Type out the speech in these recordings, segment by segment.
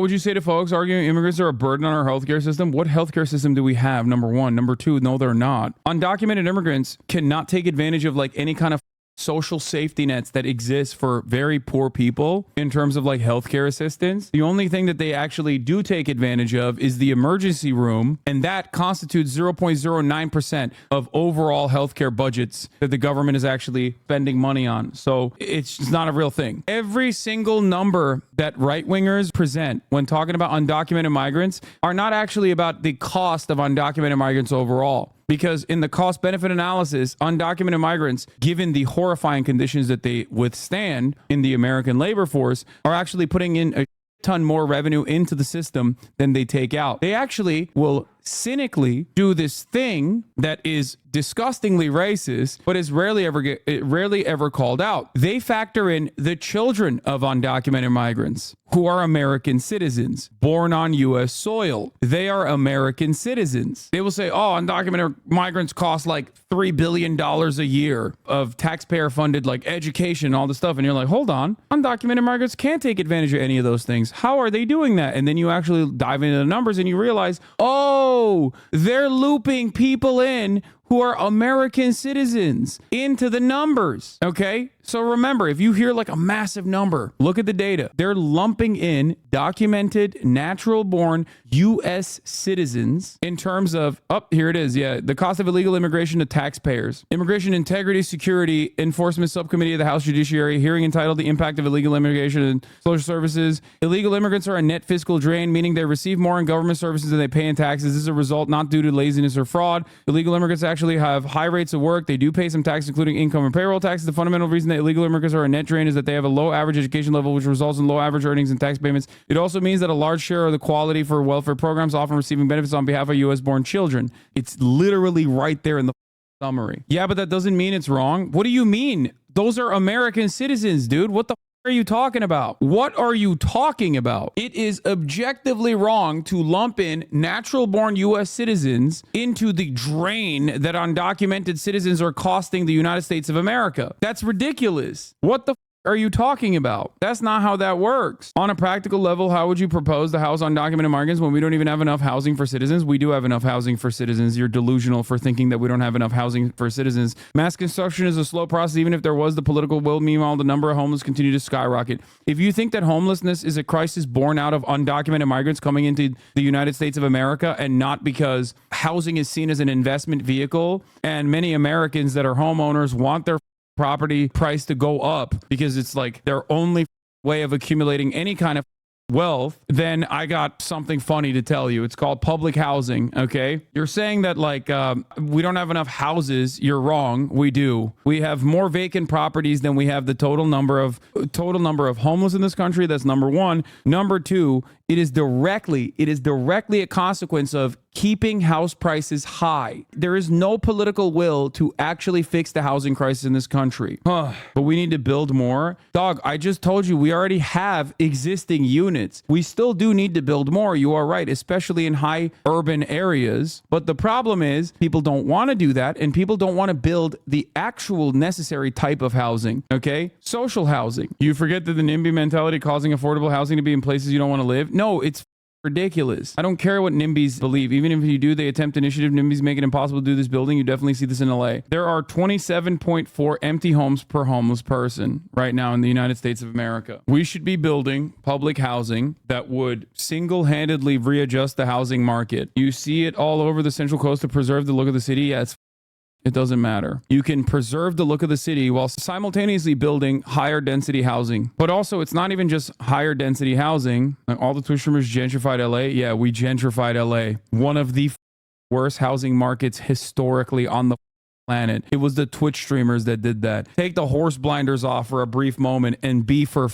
would you say to folks arguing immigrants are a burden on our healthcare system? What healthcare system do we have? Number one. Number two, no, they're not. Undocumented immigrants cannot take advantage of like any kind of social safety nets that exist for very poor people in terms of like healthcare assistance. The only thing that they actually do take advantage of is the emergency room, and that constitutes 0.09% of overall healthcare budgets that the government is actually spending money on. So it's just not a real thing. Every single number that right-wingers present when talking about undocumented migrants are not actually about the cost of undocumented migrants overall. Because in the cost-benefit analysis, undocumented migrants, given the horrifying conditions that they withstand in the American labor force, are actually putting in a ton more revenue into the system than they take out. They actually will cynically do this thing that is disgustingly racist, but is rarely ever called out. They factor in the children of undocumented migrants who are American citizens born on U.S. soil. They are American citizens. They will say, oh, undocumented migrants cost like $3 billion a year of taxpayer funded like education and all this stuff. And you're like, hold on, undocumented migrants can't take advantage of any of those things. How are they doing that? And then you actually dive into the numbers and you realize, oh, they're looping people in who are American citizens into the numbers. Okay. So remember, if you hear like a massive number, look at the data. They're lumping in documented, natural born U.S. citizens in terms of, here it is. Yeah. The cost of illegal immigration to taxpayers. Immigration Integrity Security Enforcement Subcommittee of the House Judiciary hearing entitled The Impact of Illegal Immigration and Social Services. Illegal immigrants are a net fiscal drain, meaning they receive more in government services than they pay in taxes. This is a result not due to laziness or fraud. Illegal immigrants actually have high rates of work. They do pay some taxes, including income and payroll taxes. The fundamental reason that illegal immigrants are a net drain is that they have a low average education level, which results in low average earnings and tax payments. It also means that a large share of the quality for welfare programs often receiving benefits on behalf of U.S. born children. It's literally right there in the summary. Yeah, but that doesn't mean it's wrong. What do you mean? Those are American citizens, dude. What the are you talking about? What are you talking about? It is objectively wrong to lump in natural born U.S. citizens into the drain that undocumented citizens are costing the United States of America. That's ridiculous. What the are you talking about? That's not how that works. On a practical level, how would you propose to house undocumented migrants when we don't even have enough housing for citizens? We do have enough housing for citizens. You're delusional for thinking that we don't have enough housing for citizens. Mass construction is a slow process, even if there was the political will. Meanwhile, the number of homeless continue to skyrocket. If you think that homelessness is a crisis born out of undocumented migrants coming into the United States of America and not because housing is seen as an investment vehicle, and many Americans that are homeowners want their property price to go up because it's like their only way of accumulating any kind of wealth, then I got something funny to tell you. It's called public housing. Okay. You're saying that like we don't have enough houses. You're wrong. We do. We have more vacant properties than we have the total number of homeless in this country. That's number one. Number two, it is directly a consequence of keeping house prices high. There is no political will to actually fix the housing crisis in this country. But we need to build more. Dog, I just told you we already have existing units. We still do need to build more. You are right, especially in high urban areas. But the problem is people don't want to do that, and people don't want to build the actual necessary type of housing. Okay? Social housing. You forget that the NIMBY mentality causing affordable housing to be in places you don't want to live. No, it's ridiculous. I don't care what NIMBYs believe. Even if you do the attempt initiative, NIMBYs make it impossible to do this building. You definitely see this in LA. There are 27.4 empty homes per homeless person right now in the United States of America. We should be building public housing that would single-handedly readjust the housing market. You see it all over the Central Coast to preserve the look of the city. Yeah, it doesn't matter. You can preserve the look of the city while simultaneously building higher density housing. But also, it's not even just higher density housing. Like all the Twitch streamers gentrified LA. Yeah, we gentrified LA. One of the worst housing markets historically on the planet. It was the Twitch streamers that did that. Take the horse blinders off for a brief moment and be for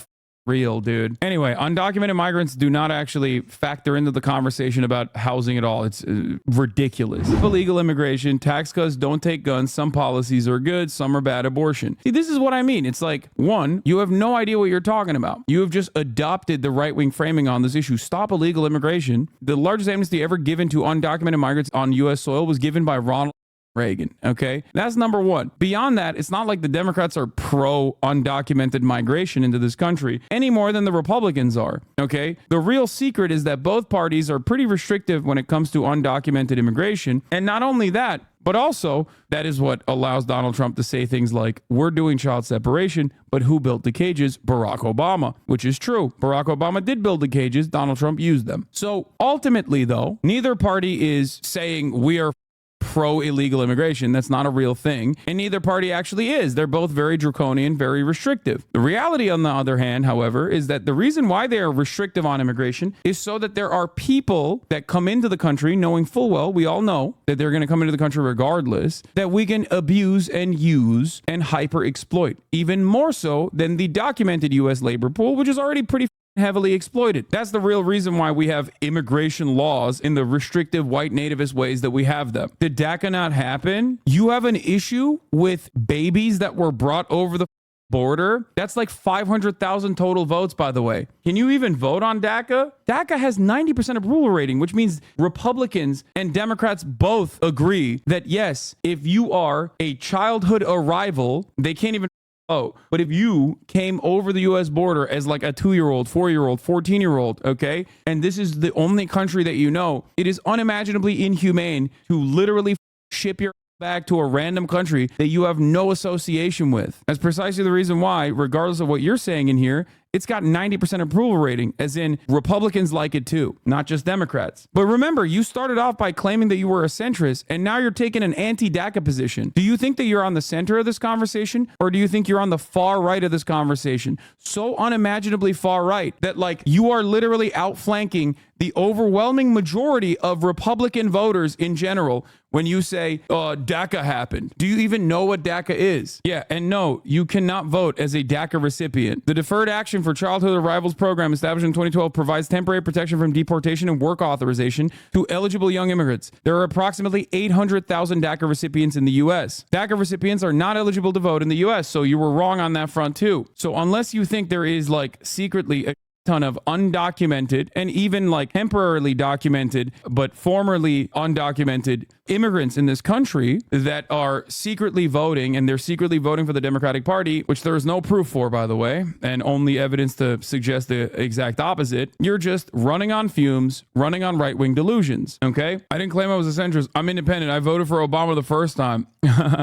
real, dude. Anyway, undocumented migrants do not actually factor into the conversation about housing at all. It's ridiculous. Illegal immigration, tax cuts, don't take guns. Some policies are good, some are bad. Abortion. See, this is what I mean. It's like, one, you have no idea what you're talking about. You have just adopted the right-wing framing on this issue. Stop illegal immigration. The largest amnesty ever given to undocumented migrants on U.S. soil was given by Ronald Reagan. Okay. That's number one. Beyond that, it's not like the Democrats are pro undocumented migration into this country any more than the Republicans are. Okay. The real secret is that both parties are pretty restrictive when it comes to undocumented immigration. And not only that, but also, that is what allows Donald Trump to say things like, we're doing child separation, but who built the cages? Barack Obama, which is true. Barack Obama did build the cages. Donald Trump used them. So ultimately, though, neither party is saying we are pro-illegal immigration. That's not a real thing. And neither party actually is. They're both very draconian, very restrictive. The reality, on the other hand, however, is that the reason why they are restrictive on immigration is so that there are people that come into the country knowing full well, we all know that they're going to come into the country regardless, that we can abuse and use and hyper exploit, even more so than the documented U.S. labor pool, which is already pretty heavily exploited. That's the real reason why we have immigration laws in the restrictive white nativist ways that we have them. Did DACA not happen? You have an issue with babies that were brought over the border? That's like 500,000 total votes, by the way. Can you even vote on DACA? DACA has 90% approval rating, which means Republicans and Democrats both agree that yes, if you are a childhood arrival, they can't even but if you came over the U.S. border as like a 2-year-old, 4-year-old, 14-year-old, okay, and this is the only country that you know, it is unimaginably inhumane to literally ship your back to a random country that you have no association with. That's precisely the reason why, regardless of what you're saying in here, it's got 90% approval rating, as in Republicans like it too, not just Democrats. But remember, you started off by claiming that you were a centrist, and now you're taking an anti-DACA position. Do you think that you're on the center of this conversation, or do you think you're on the far right of this conversation? So unimaginably far right that like you are literally outflanking the overwhelming majority of Republican voters in general when you say, DACA happened. Do you even know what DACA is? Yeah, and no, you cannot vote as a DACA recipient. The Deferred Action for Childhood Arrivals program established in 2012 provides temporary protection from deportation and work authorization to eligible young immigrants. There are approximately 800,000 DACA recipients in the U.S. DACA recipients are not eligible to vote in the U.S., so you were wrong on that front too. So unless you think there is like secretly a ton of undocumented and even like temporarily documented but formerly undocumented immigrants in this country that are secretly voting, and they're secretly voting for the Democratic Party, which there is no proof for, by the way, and only evidence to suggest the exact opposite, you're just running on fumes, running on right-wing delusions, okay? I didn't claim I was a centrist. I'm independent. I voted for Obama the first time.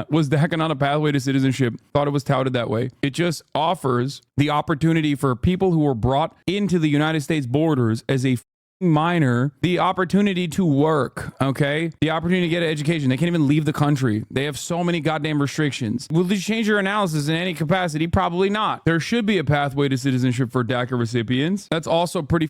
Was DACA not a pathway to citizenship? Thought it was touted that way. It just offers the opportunity for people who were brought into the United States borders as a minor the opportunity to work, okay? The opportunity to get an education. They can't even leave the country. They have so many goddamn restrictions. Will this change your analysis in any capacity? Probably not. There should be a pathway to citizenship for DACA recipients. That's also pretty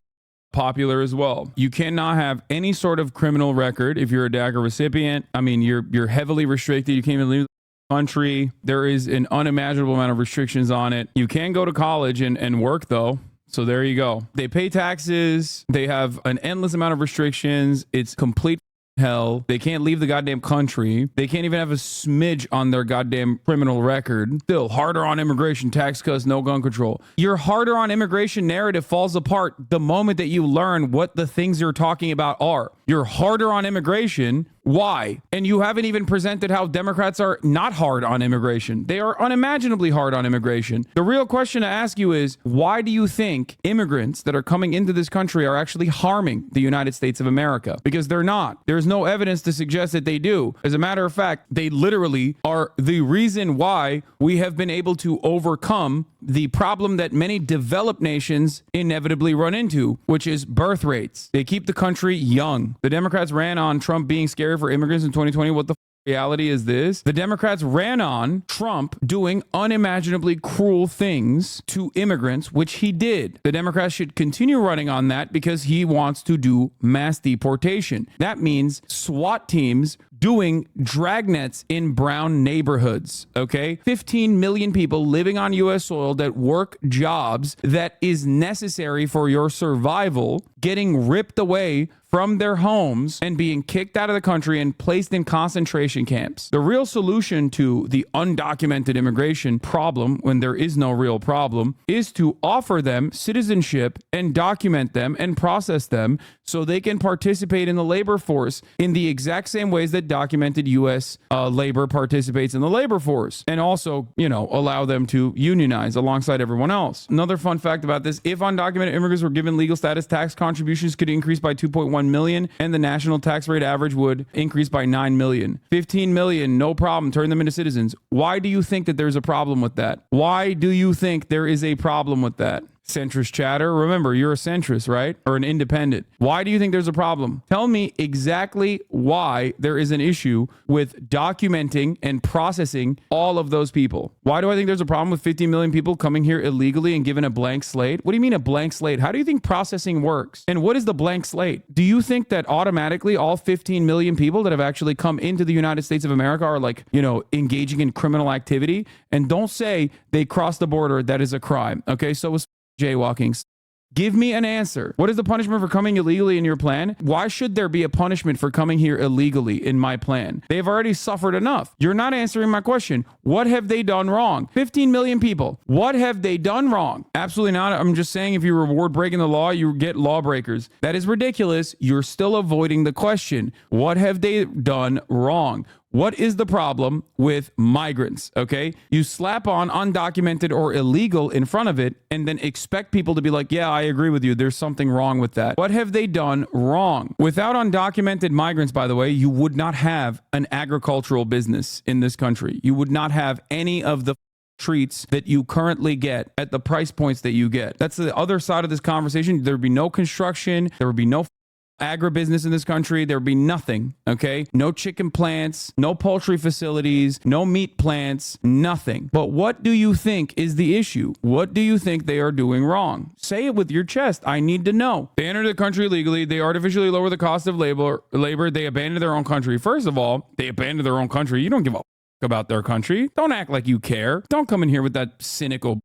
popular as well. You cannot have any sort of criminal record if you're a DACA recipient. I mean, you're heavily restricted. You can't even leave the country. There is an unimaginable amount of restrictions on it. You can go to college and work though. So there you go. They pay taxes. They have an endless amount of restrictions. It's complete hell. They can't leave the goddamn country. They can't even have a smidge on their goddamn criminal record. Still harder on immigration, tax cuts, no gun control. Your harder on immigration narrative falls apart the moment that you learn what the things you're talking about are. You're harder on immigration. Why? And you haven't even presented how Democrats are not hard on immigration. They are unimaginably hard on immigration. The real question to ask you is, why do you think immigrants that are coming into this country are actually harming the United States of America? Because they're not. There's no evidence to suggest that they do. As a matter of fact, they literally are the reason why we have been able to overcome the problem that many developed nations inevitably run into, which is birth rates. They keep the country young. The Democrats ran on Trump being scary for immigrants in 2020. What the reality is this? The Democrats ran on Trump doing unimaginably cruel things to immigrants, which he did. The Democrats should continue running on that because he wants to do mass deportation. That means SWAT teams doing dragnets in brown neighborhoods, okay? 15 million people living on U.S. soil that work jobs that is necessary for your survival, getting ripped away from their homes and being kicked out of the country and placed in concentration camps. The real solution to the undocumented immigration problem, when there is no real problem, is to offer them citizenship and document them and process them so they can participate in the labor force in the exact same ways that undocumented U.S. Labor participates in the labor force, and also, allow them to unionize alongside everyone else. Another fun fact about this: if undocumented immigrants were given legal status, tax contributions could increase by 2.1 million, and the national tax rate average would increase by 9 million. 15 million, no problem. Turn them into citizens. Why do you think that there's a problem with that? Why do you think there is a problem with that? Centrist chatter. Remember, you're a centrist, right? Or an independent. Why do you think there's a problem? Tell me exactly why there is an issue with documenting and processing all of those people. Why do I think there's a problem with 50 million people coming here illegally and given a blank slate? What do you mean a blank slate? How do you think processing works? And what is the blank slate? Do you think that automatically all 15 million people that have actually come into the United States of America are engaging in criminal activity? And don't say they crossed the border. That is a crime. Okay, so jaywalking. Give me an answer. What is the punishment for coming illegally in your plan? Why should there be a punishment for coming here illegally in my plan? They've already suffered enough. You're not answering my question. What have they done wrong? 15 million people. What have they done wrong? Absolutely not. I'm just saying, if you reward breaking the law, you get lawbreakers. That is ridiculous. You're still avoiding the question. What have they done wrong? What is the problem with migrants? Okay. You slap on undocumented or illegal in front of it and then expect people to be like, yeah, I agree with you. There's something wrong with that. What have they done wrong? Without undocumented migrants, by the way, you would not have an agricultural business in this country. You would not have any of the treats that you currently get at the price points that you get. That's the other side of this conversation. There would be no construction. There would be no agribusiness in this country. There would be nothing. Okay. No chicken plants, no poultry facilities, no meat plants, nothing. But what do you think is the issue? What do you think they are doing wrong? Say it with your chest. I need to know. They enter the country illegally. They artificially lower the cost of labor. They abandon their own country. First of all, they abandon their own country. You don't give a about their country. Don't act like you care. Don't come in here with that cynical.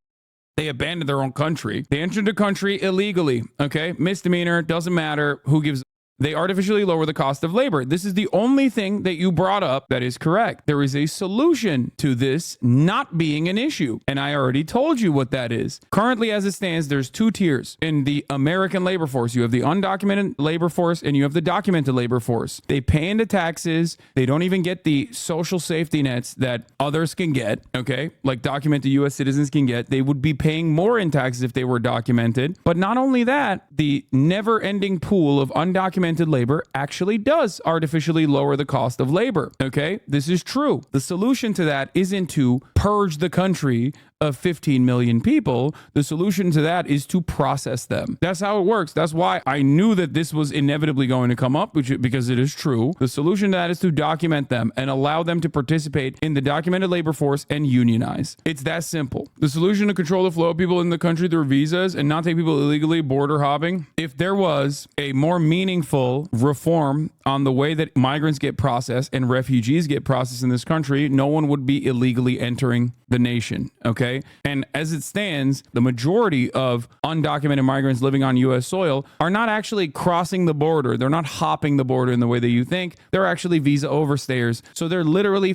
They abandoned their own country. They entered the country illegally. Okay. Misdemeanor. Doesn't matter. Who gives? They artificially lower the cost of labor. This is the only thing that you brought up that is correct. There is a solution to this not being an issue. And I already told you what that is. Currently, as it stands, there's two tiers in the American labor force. You have the undocumented labor force and you have the documented labor force. They pay into taxes. They don't even get the social safety nets that others can get, okay? Like documented U.S. citizens can get. They would be paying more in taxes if they were documented. But not only that, the never-ending pool of undocumented labor actually does artificially lower the cost of labor. Okay, this is true. The solution to that isn't to purge the country of 15 million people. The solution to that is to process them. That's how it works. That's why I knew that this was inevitably going to come up, because it is true. The solution to that is to document them and allow them to participate in the documented labor force and unionize. It's that simple. The solution to control the flow of people in the country through visas and not take people illegally border hopping. If there was a more meaningful reform on the way that migrants get processed and refugees get processed in this country, no one would be illegally entering the nation. Okay. And as it stands, the majority of undocumented migrants living on U.S. soil are not actually crossing the border. They're not hopping the border in the way that you think. They're actually visa overstayers. So they're literally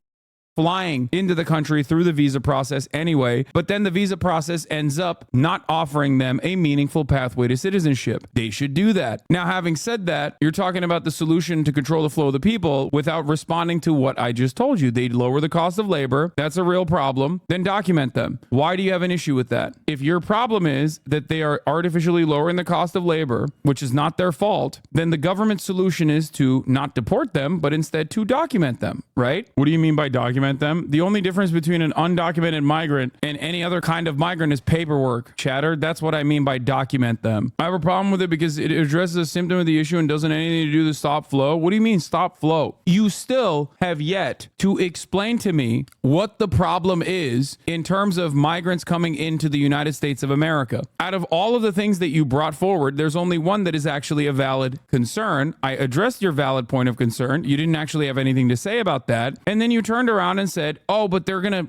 flying into the country through the visa process anyway, but then the visa process ends up not offering them a meaningful pathway to citizenship. They should do that. Now, having said that, you're talking about the solution to control the flow of the people without responding to what I just told you. They'd lower the cost of labor. That's a real problem. Then document them. Why do you have an issue with that? If your problem is that they are artificially lowering the cost of labor, which is not their fault, then the government solution is to not deport them, but instead to document them, right? What do you mean by document them? The only difference between an undocumented migrant and any other kind of migrant is paperwork. Chatter. That's what I mean by document them. I have a problem with it because it addresses a symptom of the issue and doesn't anything to do with stop flow. What do you mean stop flow? You still have yet to explain to me what the problem is in terms of migrants coming into the United States of America. Out of all of the things that you brought forward, there's only one that is actually a valid concern. I addressed your valid point of concern. You didn't actually have anything to say about that. And then you turned around around and said, oh, but there's going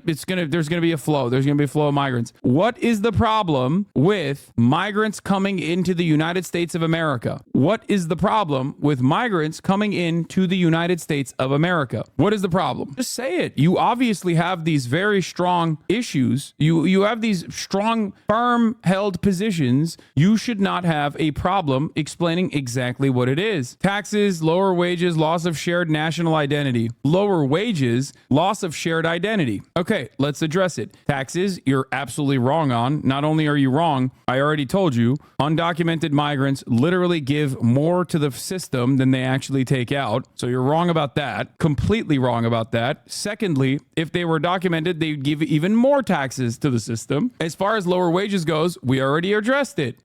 to be a flow. There's going to be a flow of migrants. What is the problem with migrants coming into the United States of America? What is the problem with migrants coming into the United States of America? What is the problem? Just say it. You obviously have these very strong issues. You have these strong, firm held positions. You should not have a problem explaining exactly what it is. Taxes, lower wages, loss of shared national identity. Lower wages, loss of shared identity. Okay, let's address it. Taxes, you're absolutely wrong on. Not only are you wrong, I already told you, undocumented migrants literally give more to the system than they actually take out. So you're wrong about that. Completely wrong about that. Secondly, if they were documented, they'd give even more taxes to the system. As far as lower wages goes, we already addressed it.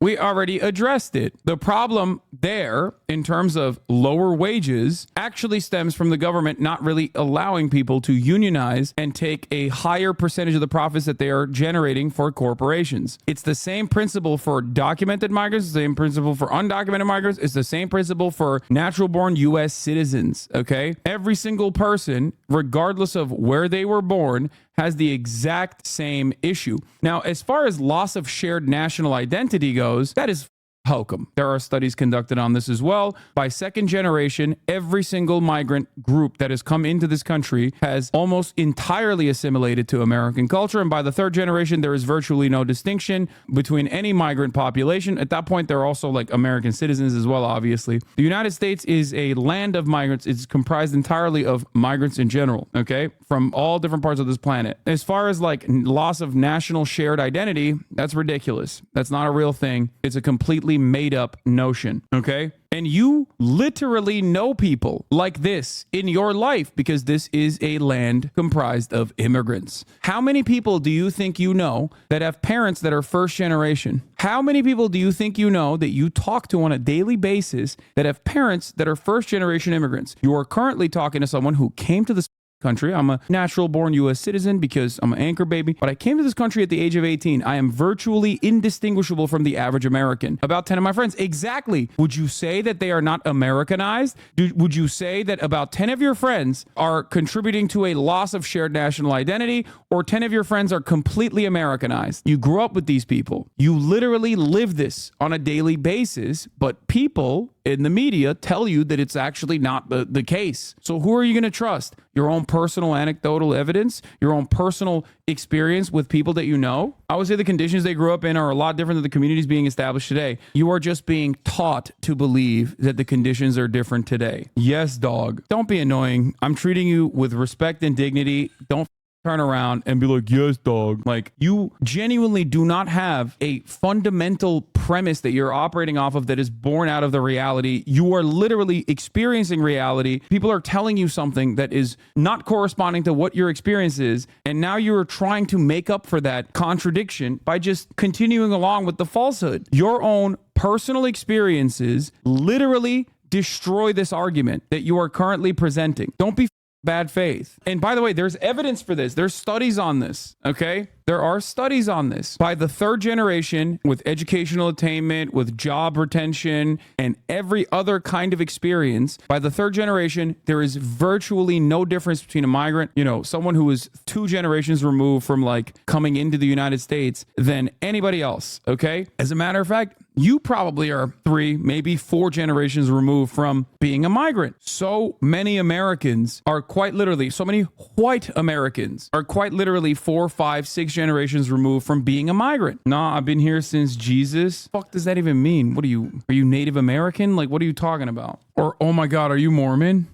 The problem there in terms of lower wages actually stems from the government not really allowing people to unionize and take a higher percentage of the profits that they are generating for corporations. It's the same principle for documented migrants, the same principle for undocumented migrants. It's the same principle for natural born U.S. citizens. Okay. Every single person, regardless of where they were born, has the exact same issue. Now, as far as loss of shared national identity goes, that is hokum. There are studies conducted on this as well. By second generation, every single migrant group that has come into this country has almost entirely assimilated to American culture. And by the third generation, there is virtually no distinction between any migrant population. At that point, they're also like American citizens as well, obviously. The United States is a land of migrants. It's comprised entirely of migrants in general, okay, from all different parts of this planet. As far as like loss of national shared identity, that's ridiculous. That's not a real thing. It's a completely made up notion. Okay. And you literally know people like this in your life because this is a land comprised of immigrants. How many people do you think you know that have parents that are first generation? How many people do you think you know that you talk to on a daily basis that have parents that are first generation immigrants? You are currently talking to someone who came to this country. I'm a natural born U.S. citizen because I'm an anchor baby, but I came to this country at the age of 18. I am virtually indistinguishable from the average American. About 10 of my friends. Exactly. Would you say that they are not Americanized? Would you say that about 10 of your friends are contributing to a loss of shared national identity, or 10 of your friends are completely Americanized? You grew up with these people. You literally live this on a daily basis, but people in the media tell you that it's actually not the case. So who are you going to trust? Your own personal anecdotal evidence, your own personal experience with people that you know? I would say the conditions they grew up in are a lot different than the communities being established today. You are just being taught to believe that the conditions are different today. Yes, dog. Don't be annoying. I'm treating you with respect and dignity. Don't turn around and be like, yes, dog. Like, you genuinely do not have a fundamental premise that you're operating off of that is born out of the reality. You are literally experiencing reality. People are telling you something that is not corresponding to what your experience is. And now you're trying to make up for that contradiction by just continuing along with the falsehood. Your own personal experiences literally destroy this argument that you are currently presenting. Don't be bad faith. And by the way, there's evidence for this. There's studies on this. Okay. There are studies on this. By the third generation, with educational attainment, with job retention, and every other kind of experience, by the third generation, there is virtually no difference between a migrant, someone who is 2 generations removed from like coming into the United States than anybody else. Okay. As a matter of fact, you probably are 3, maybe 4 generations removed from being a migrant. So many Americans are quite literally, so many white Americans are quite literally 4, 5, 6 generations removed from being a migrant. Nah, I've been here since Jesus. Fuck does that even mean? What are you Native American? Like, what are you talking about? Or, oh my God, are you Mormon?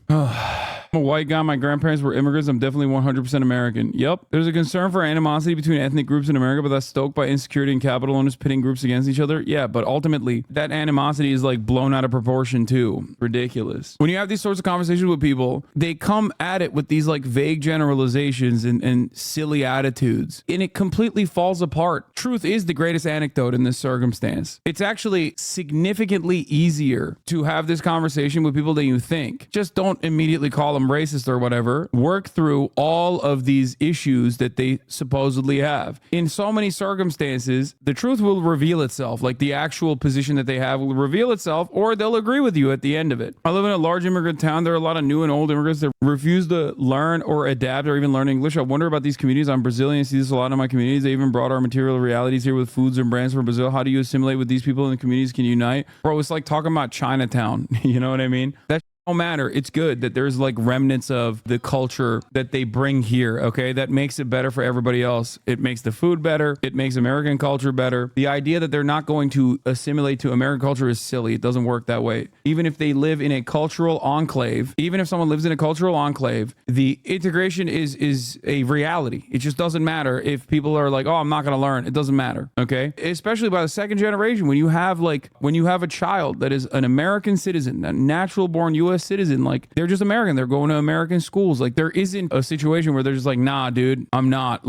I'm a white guy. My grandparents were immigrants. I'm definitely 100% American. Yep. There's a concern for animosity between ethnic groups in America, but that's stoked by insecurity and capital owners pitting groups against each other. Yeah, but ultimately, that animosity is like blown out of proportion too. Ridiculous. When you have these sorts of conversations with people, they come at it with these like vague generalizations and silly attitudes, and it completely falls apart. Truth is the greatest anecdote in this circumstance. It's actually significantly easier to have this conversation with people than you think. Just don't immediately call them racist or whatever, work through all of these issues that they supposedly have. In so many circumstances, the truth will reveal itself, like the actual position that they have will reveal itself, or they'll agree with you at the end of it. I live in a large immigrant town. There are a lot of new and old immigrants that refuse to learn or adapt or even learn English. I wonder about these communities. I'm Brazilian. I see this a lot in my communities. They even brought our material realities here with foods and brands from Brazil. How do you assimilate with these people in the communities? Can you unite? Bro, it's like talking about Chinatown. You know what I mean? That don't matter. It's good that there's like remnants of the culture that they bring here. Okay. That makes it better for everybody else. It makes the food better. It makes American culture better. The idea that they're not going to assimilate to American culture is silly. It doesn't work that way. Even if they live in a cultural enclave, even if someone lives in a cultural enclave, the integration is a reality. It just doesn't matter if people are like, oh, I'm not going to learn. It doesn't matter. Okay. Especially by the second generation, when you have a child that is an American citizen, a natural born U.S. citizen, like they're just American, they're going to American schools, like there isn't a situation where they're just like, nah dude, I'm not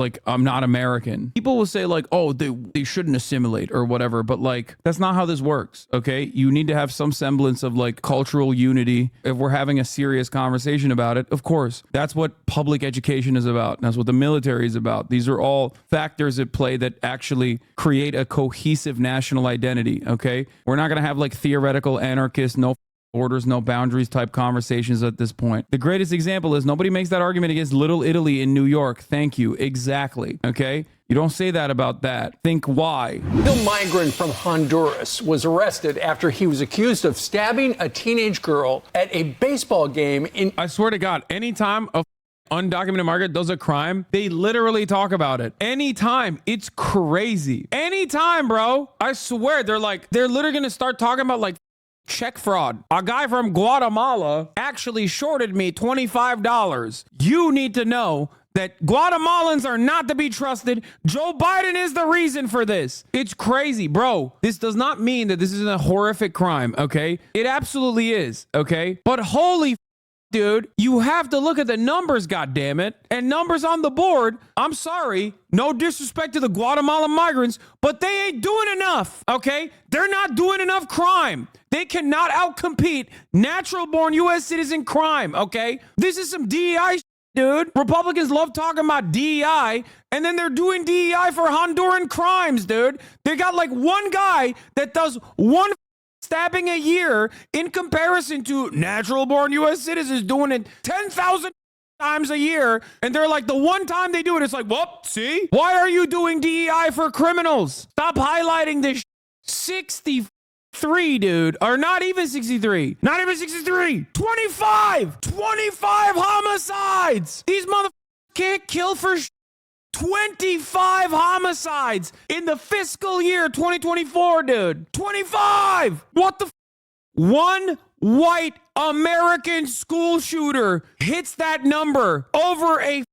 American. People will say like, oh, they shouldn't assimilate or whatever, but like that's not how this works. Okay, you need to have some semblance of like cultural unity if we're having a serious conversation about it. Of course, that's what public education is about. That's what the military is about. These are all factors at play that actually create a cohesive national identity. Okay, we're not going to have like theoretical anarchist, no borders, no boundaries type conversations at this point. The greatest example is nobody makes that argument against Little Italy in New York. Thank you. Exactly. Okay. You don't say that about that. Think why. A migrant from Honduras was arrested after he was accused of stabbing a teenage girl at a baseball game in... I swear to God, anytime a undocumented migrant does a crime, they literally talk about it. Anytime. It's crazy. Anytime, bro. I swear, they're literally going to start talking about like check fraud. A guy from Guatemala actually shorted me $25. You need to know that Guatemalans are not to be trusted. Joe Biden is the reason for this. It's crazy, bro. This does not mean that this isn't a horrific crime, okay? It absolutely is, okay? But holy dude, you have to look at the numbers, goddammit. And numbers on the board, I'm sorry, no disrespect to the Guatemalan migrants, but they ain't doing enough, okay? They're not doing enough crime. They cannot outcompete natural-born U.S. citizen crime, okay? This is some DEI dude. Republicans love talking about DEI, and then they're doing DEI for Honduran crimes, dude. They got like one guy that does one stabbing a year in comparison to natural-born U.S. citizens doing it 10,000 times a year, and they're like, the one time they do it, it's like, well, see? Why are you doing DEI for criminals? Stop highlighting this 63, dude. Or not even 63. Not even 63. 25 homicides. These motherfuckers can't kill for 25 homicides in the fiscal year 2024, dude. 25! What the one white American school shooter hits that number over a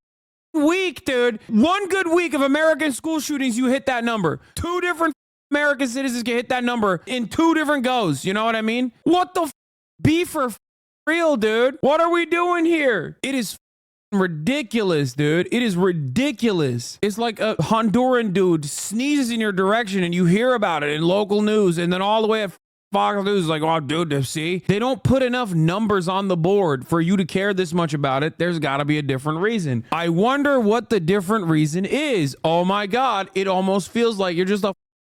week, dude. One good week of American school shootings, you hit that number. Two different American citizens can hit that number in two different goes. You know what I mean? What the be for real, dude? What are we doing here? It is ridiculous, dude. It is ridiculous. It's like a Honduran dude sneezes in your direction and you hear about it in local news, and then all the way at Fox News is like, oh, dude, see? They don't put enough numbers on the board for you to care this much about it. There's got to be a different reason. I wonder what the different reason is. Oh my God, it almost feels like you're just a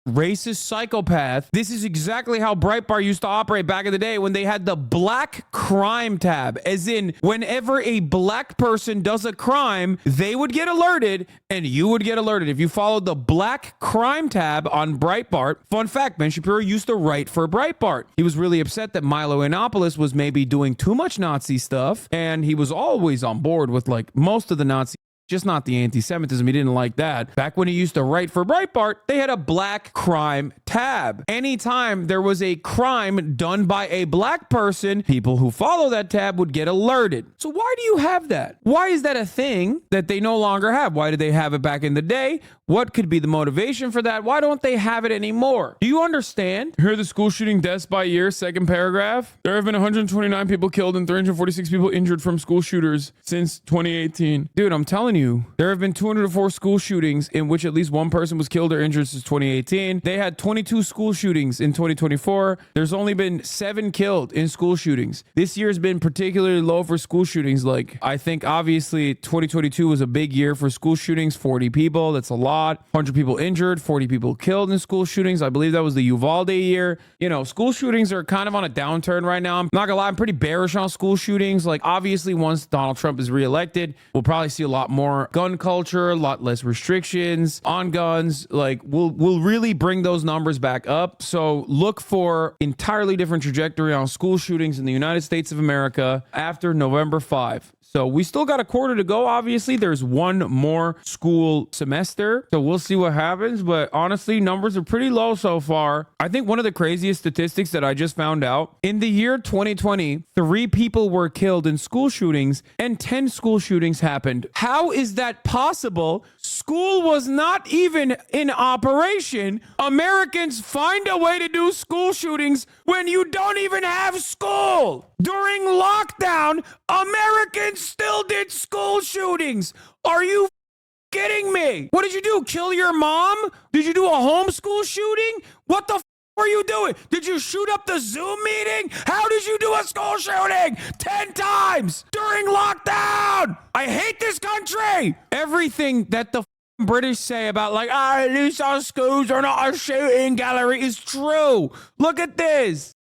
racist psychopath. This is exactly how Breitbart used to operate back in the day when they had the black crime tab, as in whenever a black person does a crime, they would get alerted and you would get alerted if you followed the black crime tab on Breitbart. Fun fact, Ben Shapiro used to write for Breitbart. He was really upset that Milo Yiannopoulos was maybe doing too much Nazi stuff, and he was always on board with like most of the Nazi, just not the anti-Semitism. He didn't like that. Back when he used to write for Breitbart, they had a black crime tab. Anytime there was a crime done by a black person, people who follow that tab would get alerted. So why do you have that? Why is that a thing that they no longer have? Why did they have it back in the day? What could be the motivation for that? Why don't they have it anymore? Do you understand? Here are the school shooting deaths by year, second paragraph. There have been 129 people killed and 346 people injured from school shooters since 2018. Dude, I'm telling you, continue. There have been 204 school shootings in which at least one person was killed or injured since 2018. They had 22 school shootings in 2024. There's only been 7 killed in school shootings. This year has been particularly low for school shootings. Like, I think obviously 2022 was a big year for school shootings, 40 people. That's a lot. 100 people injured, 40 people killed in school shootings. I believe that was the Uvalde year. You know, school shootings are kind of on a downturn right now. I'm not gonna lie, I'm pretty bearish on school shootings. Like, obviously, once Donald Trump is reelected, we'll probably see a lot more gun culture, a lot less restrictions on guns. Like, we'll really bring those numbers back up. So look for entirely different trajectory on school shootings in the United States of America after November 5. So we still got a quarter to go. Obviously, there's one more school semester. So we'll see what happens. But honestly, numbers are pretty low so far. I think one of the craziest statistics that I just found out, in the year 2020, 3 people were killed in school shootings and 10 school shootings happened. How is that possible? School was not even in operation. Americans find a way to do school shootings when you don't even have school. During lockdown, Americans still did school shootings. Are you kidding me? What did you do? Kill your mom? Did you do a homeschool shooting? What the were you doing? Did you shoot up the Zoom meeting? How did you do a school shooting? 10 times during lockdown. I hate this country. Everything that the British say about like, at least our schools are not a shooting gallery is true. Look at this.